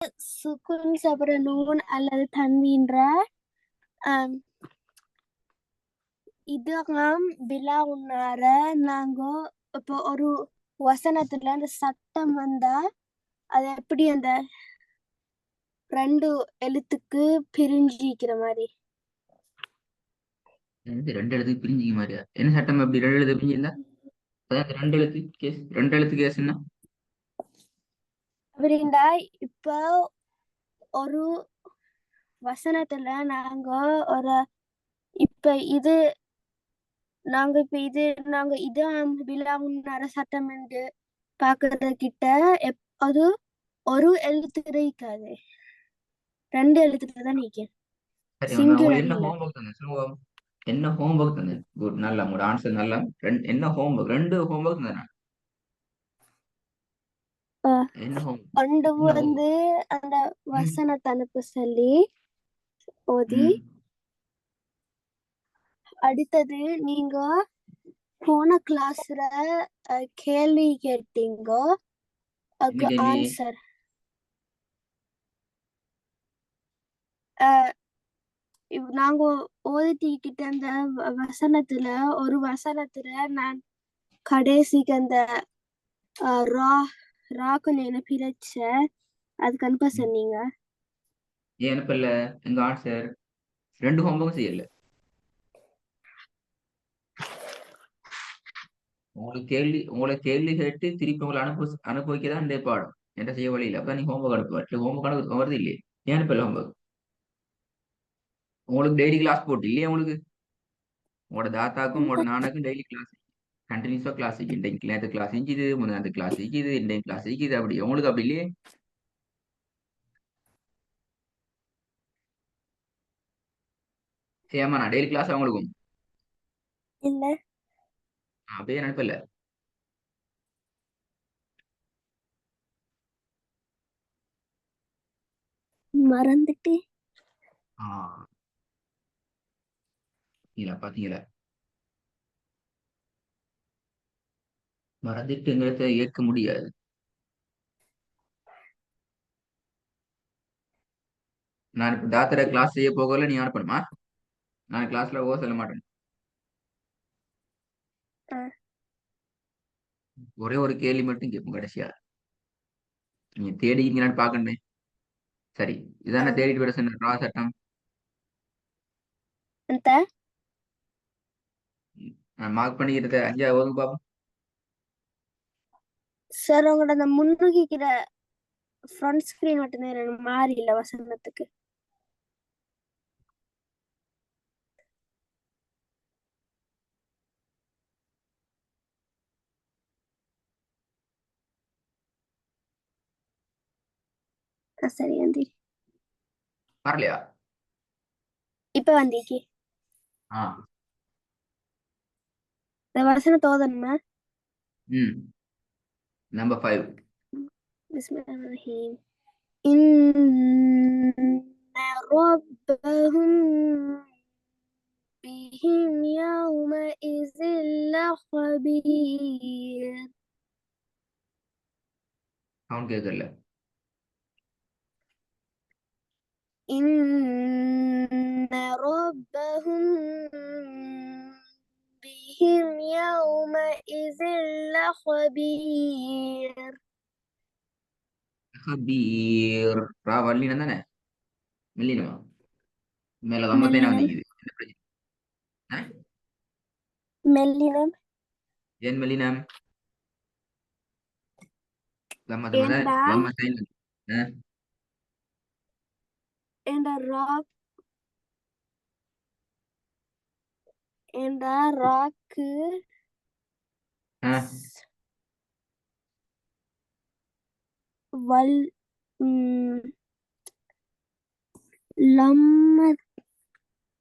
சுக்குன் சாப்பிட்ற நூன் அல்லது தன்வீன்ற இதெல்லாம் விழா உண்ணார நாங்க இப்போ ஒரு வசனத்துல அந்த சட்டம் வந்தா அது எப்படி அந்த 2 எழுத்துக்கு பிரிஞ்சிக்கிற மாதிரி. ரெண்டு எழுத்துக்கு பிரிஞ்சிக்க மாதிரியா? என்ன சட்டம் அப்படி 2 எழுத்து பிரிஞ்சிருந்தா? அதான் 2 எழுத்து கேஸ் என்ன? அப்படின்டா இப்போ ஒரு வசனத்துல நாங்க ஒரு இப்ப இது நாங்க விழா உண்ணார சட்டம் என்று பாக்குறது கிட்ட அது ஒரு எழுத்து இருக்காது, 2 எழுத்துல தான் நிக்கும். சரி, உங்களுக்கு சிங்குலர் என்ன இல்ல. ஹோம்ஒர்க் தானே சொல்லுவோம். என்ன ஹோம்ஒர்க் தானே? குட், நல்லா உங்களோட ஆன்சர் நல்லா. என்ன ஹோம்ஒர்க்? 2 ஹோம்ஒர்க் தானே? என்ன ஹோம் ஒன்று என்ன ஹோம் வந்து அந்த ம் வசனத்தை அனுப்ப சொல்லி ஓதி, ம் அடுத்தது நீங்க போன கிளாஸ்ல கேள்வி கேட்டீங்க, என்ன அதுக்கு கேள்வி? ஆன்சர் நாங்க ஓதிக்கிட்ட அந்த வசனத்துல ஒரு வசனத்துல நான் கடைசிக்கு அந்த ரா ராக்கு பிரிச்ச அதுக்கு அனுப்ப ம். சொன்னீங்க. ஏன் அனுப்பல? எங்க ஆன்சர் 2 ஹோம்ஒர்க் செய்யல. உங்களை கேள்வி கேட்டு திருப்பி உங்களை அனுப்ப வைக்கதான் இந்த பாடம். என்ன செய்ய வழியில் அப்பதான் நீ ஹோம்ஒர்க் அனுப்புவ. ஹோம்ஒர்க் வருது இல்லையே? ஏன் அனுப்பல ஹோம்ஒர்க்? உங்களுக்கு டெய்லி கிளாஸ் போட்டு இல்லையா? உங்களோட தாத்தாக்கும் உங்களோட நானாக்கும் டெய்லி கிளாஸ், கண்டினியூஸா கிளாஸ். இன்றைக்கு நேற்று கிளாஸ் இஞ்சுது, முன்னாடி கிளாஸ் இக்குது, இன்றைக்கு கிளாஸ் இக்குது. அப்படி உங்களுக்கு அப்படி இல்லையே? ஏமா நான் டெய்லி கிளாஸ் அவங்களுக்கும் இல்ல, அப்படியே அனுப்பல. மறந்துட்டு. ஆ, இல்ல பாத்தீங்களா? மறந்துட்டுங்கிறத ஏற்க முடியாது. நான் இப்ப தாத்தர கிளாஸ் செய்ய போகல, நீ அனுப்பணுமா? நான் கிளாஸ்ல போக சொல்ல மாட்டேன். ஒரே ஒரு கேள்வி மட்டும் கேட்போம் கடைசியா. நீங்க தேடிங்களான்னு பாக்கண்டே. சரி, இதான தேடிட்டு வர சொன்ன ரா சட்டம். அந்த நான் மார்க் பண்ணிக்கிறத 5வது வகுப்பு பாப்போம். சார் உங்களோட அந்த முன்னுகிற ஃப்ரண்ட் ஸ்கிரீன் மட்டும் தான் மாறி இல்ல வசனத்துக்கு. சரி வந்து வரலையா? இப்ப வந்தீங்க ஆ. இந்த வசனத்தை ஓதணுமா? ம். நம்பர் 5. பிஸ்மில்லாஹிர்ரஹ்மானிர்ரஹீம். إن ربهم بهم يومئذ لخبير. சவுண்ட் கேட்கல. إن ربهم بهم يومئذ لخبير. கபீர். ரா வல்லினம் தானே? மில்லினமா? மேல தம்மத்தேனா மெல்லினம் வந்திக்குது. என்ன பிரச்சனை? ஆ? மெல்லினம் ஏன் மில்லினம்? லம்ம ஏண்டா லம்ம சைன். ஏண்டா ராக் ஏண்டா ராக்கு வல் லம்ம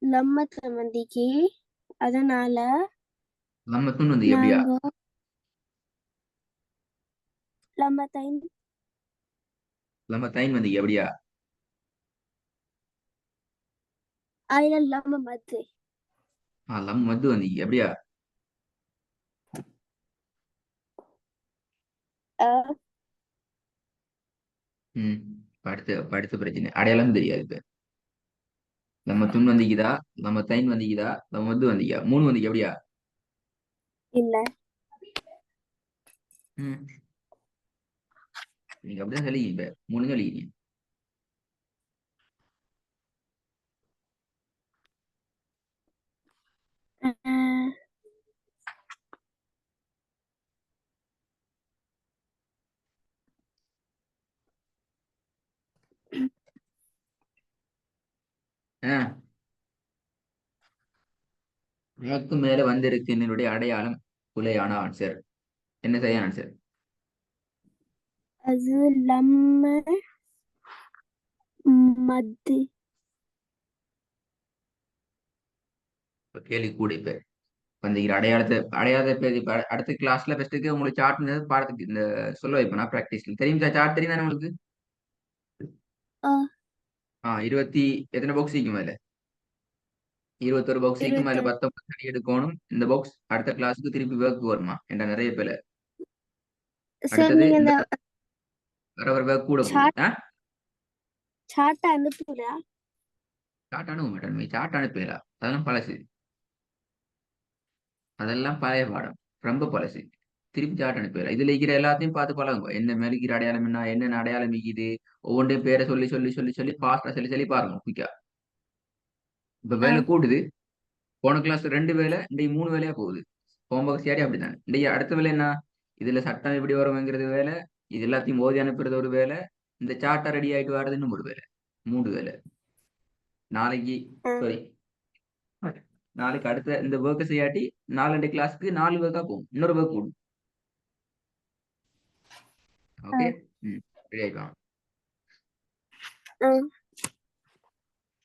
லம்மத்துல வந்திக்கு, அதனால லம்மத்துன்னு வந்து எப்படியா? நாங்க லம்மத்தைன் லம்ம தைன் வந்து எப்படியா? அதுல லம்ம மத்து லம் வந்து வந்து எப்படியா? ம். அடுத்த பிரச்சனை அடையாளம் தெரியாது இப்ப நம்ம துண் வந்திக்குதா நம்ம தைன் வந்திக்குதா நம்ம வந்திக்கா 3 வந்திக்கு அப்படியா இல்ல. ம் நீங்க அப்படிதான் சொல்லிங்க இப்ப 3 சொல்லிக்கிறீங்க அஹ், ஆ எனக்கு மேல வந்திருக்கு என்னுடைய அடையாளம் புலையான ஆன்சர் என்ன சரியான ஆன்சர் அது லம்ம மத்து. கேள்வி கூட இப்ப வந்திக்கிற அடையாளத்தை பேர் இப்ப அடுத்த கிளாஸ்ல ஃபர்ஸ்ட்டுக்கு உங்களுக்கு சார்ட் பாடத்துக்கு இந்த சொல்ல வைப்பேன் நான் ப்ராக்டிஸ்ல தெரியும் சார்ட் தெரியும் தானே உங்களுக்கு 20 எத்தனை பாக்ஸ் இருக்கும் அதுல 21 பாக்ஸ் இருக்கும் அதுல 21. 19 தனி எடுக்கணும் இந்த பாக்ஸ் அடுத்த கிளாஸுக்கு திருப்பி ஒர்க் வருமா என்ற நிறைய பேர் சரி, அடுத்தது நீங்க இந்த இந்த வர ஒர்க் கூட போகுது சார்ட் சார்ட் அனுப்புறா? சார்ட் அனுப்ப மாட்டேன் நீ சார்ட் அனுப்பல அதெல்லாம் பழசு அதெல்லாம் பழைய பாடம் ரொம்ப பழசு திருப்பி சார்ட் அனுப்பல இதுல இருக்கிற எல்லாத்தையும் பார்த்து பழகுங்க என்ன மேலிக்கிற அடையாளம் என்னென்ன அடையாளம் இருக்குது ஒவ்வொன்றையும் பேரை சொல்லி சொல்லி சொல்லி சொல்லி ஃபாஸ்டா சொல்லி சொல்லி பாருங்க குயிக்கா இப்ப ஆ வேலை கூடுது போன கிளாஸ் 2 வேலை இன்றைக்கு 3 வேலையா போகுது ஹோம்ஒர்க் சரியா அப்படித்தான் இன்றைக்கு அடுத்த வேலை என்ன இதுல சட்டம் எப்படி வரும்ங்கிறது வேலை இது எல்லாத்தையும் ஓதி அனுப்புறது ஒரு வேலை இந்த சார்ட்டை ரெடி ஆயிட்டு வர்றது இன்னும் ஒரு வேலை 3 வேலை நாளைக்கு ஆ சாரி நாளைக்கு அடுத்த இந்த ஒர்க்கை செய்யாட்டி நாலு கிளாஸ்க்கு 4 ஒர்க்கா போகும் இன்னொரு ஒர்க் கூடும் ஆ ஓகே ம் ரெடி ஆயிக்கலாம் ஆ